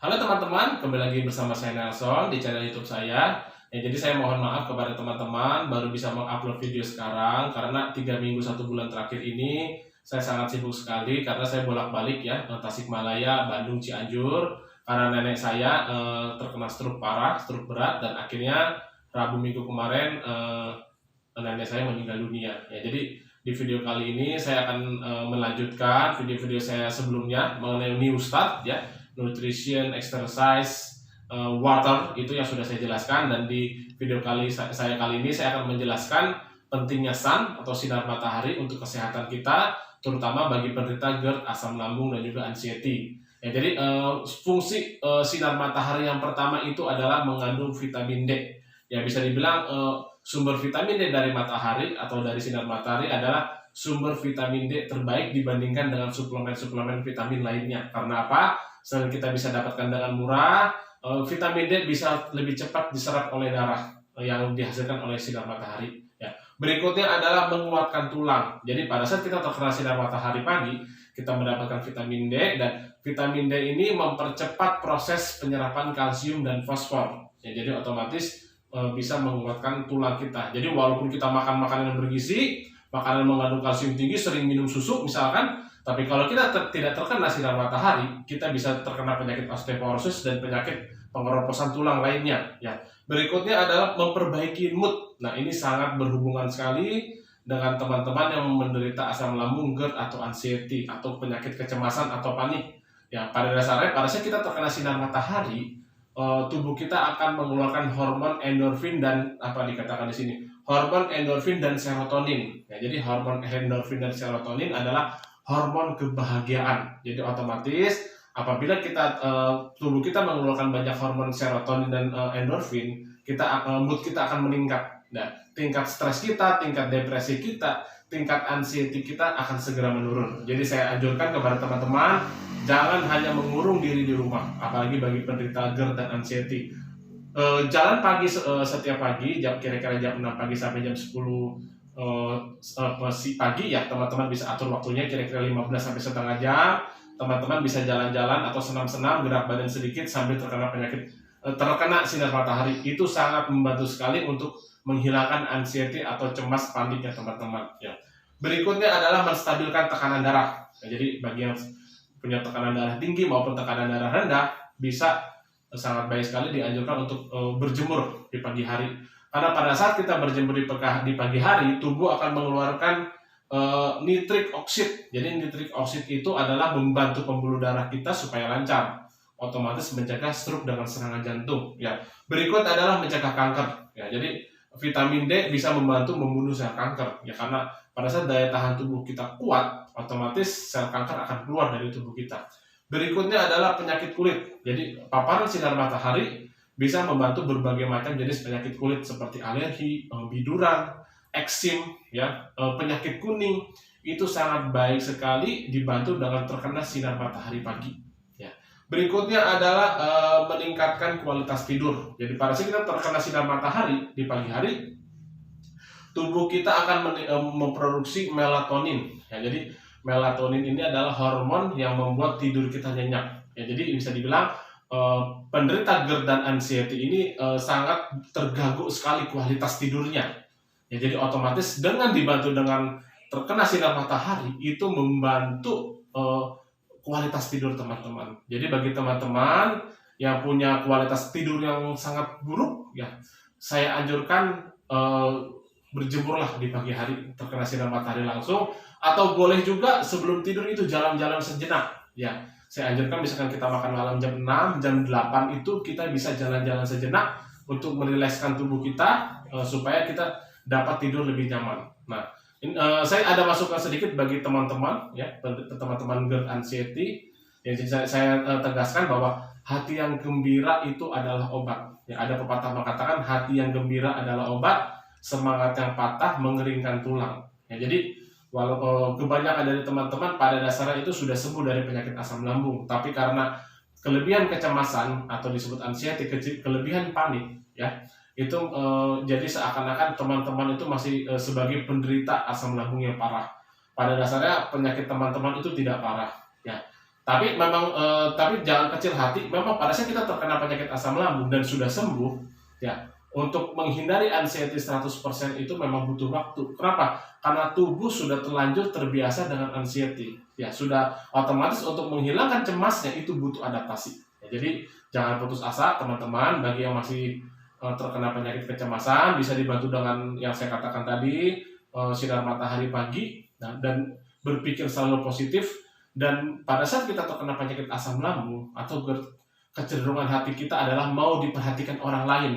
Halo teman-teman, kembali lagi bersama saya Nelson di channel YouTube saya. Jadi saya mohon maaf kepada teman-teman baru bisa mengupload video sekarang karena 3 minggu 1 bulan terakhir ini saya sangat sibuk sekali karena saya bolak-balik ya Tasikmalaya, Bandung, Cianjur karena nenek saya terkena stroke parah, stroke berat dan akhirnya Rabu minggu kemarin nenek saya meninggal dunia. Jadi di video kali ini saya akan melanjutkan video-video saya sebelumnya mengenai new start ya, nutrition, exercise, water itu yang sudah saya jelaskan, dan di video saya kali ini saya akan menjelaskan pentingnya sun atau sinar matahari untuk kesehatan kita, terutama bagi penderita GERD, asam lambung dan juga anxiety. Jadi fungsi sinar matahari yang pertama itu adalah mengandung vitamin D. Ya bisa dibilang sumber vitamin D dari matahari atau dari sinar matahari adalah sumber vitamin D terbaik dibandingkan dengan suplemen-suplemen vitamin lainnya. Karena apa? Selain kita bisa dapatkan dengan murah, vitamin D bisa lebih cepat diserap oleh darah yang dihasilkan oleh sinar matahari. Ya. Berikutnya adalah menguatkan tulang. Jadi pada saat kita terkena sinar matahari pagi, kita mendapatkan vitamin D, dan vitamin D ini mempercepat proses penyerapan kalsium dan fosfor. Ya, jadi otomatis bisa menguatkan tulang kita. Jadi walaupun kita makan makanan yang bergizi, makanan mengandung kalsium tinggi, sering minum susu misalkan, tapi kalau kita tidak terkena sinar matahari, kita bisa terkena penyakit osteoporosis dan penyakit pengeroposan tulang lainnya. Ya. Berikutnya adalah memperbaiki mood. Nah, ini sangat berhubungan sekali dengan teman-teman yang menderita asam lambung, GERD atau anxiety atau penyakit kecemasan atau panik. Ya, pada dasarnya pada saat kita terkena sinar matahari, tubuh kita akan mengeluarkan hormon endorfin dan apa dikatakan di sini, hormon endorfin dan serotonin. Ya, jadi hormon endorfin dan serotonin adalah hormon kebahagiaan. Jadi otomatis apabila tubuh kita mengeluarkan banyak hormon serotonin dan endorfin, mood kita akan meningkat. Nah, tingkat stres kita, tingkat depresi kita, tingkat anxiety kita akan segera menurun. Jadi saya anjurkan kepada teman-teman, jangan hanya mengurung diri di rumah, apalagi bagi penderita GERD dan anxiety. Jalan pagi setiap pagi, kira-kira jam 6 pagi sampai jam 10 pagi ya, teman-teman bisa atur waktunya kira-kira 15 sampai setengah jam. Teman-teman bisa jalan-jalan atau senam-senam, gerak badan sedikit sambil terkena sinar matahari. Itu sangat membantu sekali untuk menghilangkan anxiety atau cemas panik ya teman-teman. Ya. Berikutnya adalah menstabilkan tekanan darah. Jadi bagi yang punya tekanan darah tinggi maupun tekanan darah rendah, bisa sangat baik sekali dianjurkan untuk berjemur di pagi hari. Karena pada saat kita berjemur di pagi hari, tubuh akan mengeluarkan nitrik oksid. Jadi nitrik oksid itu adalah membantu pembuluh darah kita supaya lancar, otomatis mencegah stroke dengan serangan jantung. Ya. Berikut adalah mencegah kanker. Ya, jadi vitamin D bisa membantu membunuh sel kanker. Ya, karena pada saat daya tahan tubuh kita kuat, otomatis sel kanker akan keluar dari tubuh kita. Berikutnya adalah penyakit kulit. Jadi paparan sinar matahari bisa membantu berbagai macam jenis penyakit kulit seperti alergi, biduran, eksim, ya, penyakit kuning. Itu sangat baik sekali dibantu dengan terkena sinar matahari pagi. Ya. Berikutnya adalah meningkatkan kualitas tidur. Jadi pada saat kita terkena sinar matahari di pagi hari, tubuh kita akan memproduksi melatonin. Ya, jadi melatonin ini adalah hormon yang membuat tidur kita nyenyak. Ya, jadi bisa dibilang penderita GERD dan anxiety ini sangat terganggu sekali kualitas tidurnya. Ya, jadi otomatis dengan dibantu dengan terkena sinar matahari itu membantu kualitas tidur teman-teman. Jadi bagi teman-teman yang punya kualitas tidur yang sangat buruk, ya saya anjurkan berjemurlah di pagi hari terkena sinar matahari langsung, atau boleh juga sebelum tidur itu jalan-jalan sejenak. Ya, saya anjurkan misalkan kita makan malam jam 6, jam 8 itu kita bisa jalan-jalan sejenak untuk merilekskan tubuh kita supaya kita dapat tidur lebih nyaman. Nah, saya ada masukan sedikit bagi teman-teman ya, teman-teman GERD anxiety. Jadi saya tegaskan bahwa hati yang gembira itu adalah obat. Ya, ada pepatah mengatakan hati yang gembira adalah obat, semangat yang patah mengeringkan tulang. Ya, jadi walau kebanyakan dari teman-teman pada dasarnya itu sudah sembuh dari penyakit asam lambung, tapi karena kelebihan kecemasan atau disebut anxiety, kelebihan panik, ya itu jadi seakan-akan teman-teman itu masih sebagai penderita asam lambung yang parah. Pada dasarnya penyakit teman-teman itu tidak parah. Ya, Tapi jangan kecil hati. Memang pada saat kita terkena penyakit asam lambung dan sudah sembuh, ya, untuk menghindari anxiety 100% itu memang butuh waktu. Kenapa? Karena tubuh sudah terlanjur terbiasa dengan anxiety. Ya, sudah otomatis untuk menghilangkan cemasnya itu butuh adaptasi. Ya, jadi jangan putus asa teman-teman. Bagi yang masih terkena penyakit kecemasan, bisa dibantu dengan yang saya katakan tadi, sinar matahari pagi, dan berpikir selalu positif. Dan pada saat kita terkena penyakit asam lambung atau kecenderungan hati kita adalah mau diperhatikan orang lain,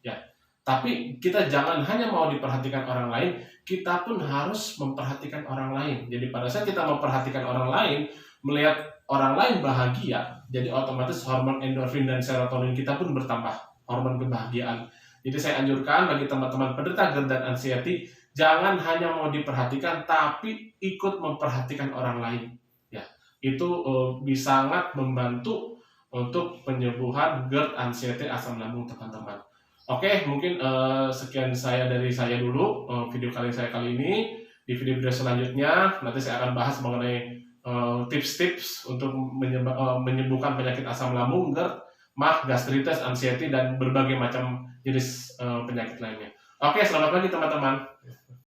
ya. Tapi kita jangan hanya mau diperhatikan orang lain, kita pun harus memperhatikan orang lain. Jadi pada saat kita memperhatikan orang lain, melihat orang lain bahagia, jadi otomatis hormon endorfin dan serotonin kita pun bertambah, hormon kebahagiaan. Jadi saya anjurkan bagi teman-teman penderita GERD dan anxiety, jangan hanya mau diperhatikan, tapi ikut memperhatikan orang lain. Itu bisa sangat membantu untuk penyembuhan GERD, anxiety, asam lambung teman-teman. Oke, mungkin sekian dari saya dulu video saya kali ini. Di video-video selanjutnya nanti saya akan bahas mengenai tips-tips untuk menyembuhkan penyakit asam lambung, GERD, MAH, gastritis, anxiety, dan berbagai macam jenis penyakit lainnya. Oke, selamat pagi teman-teman.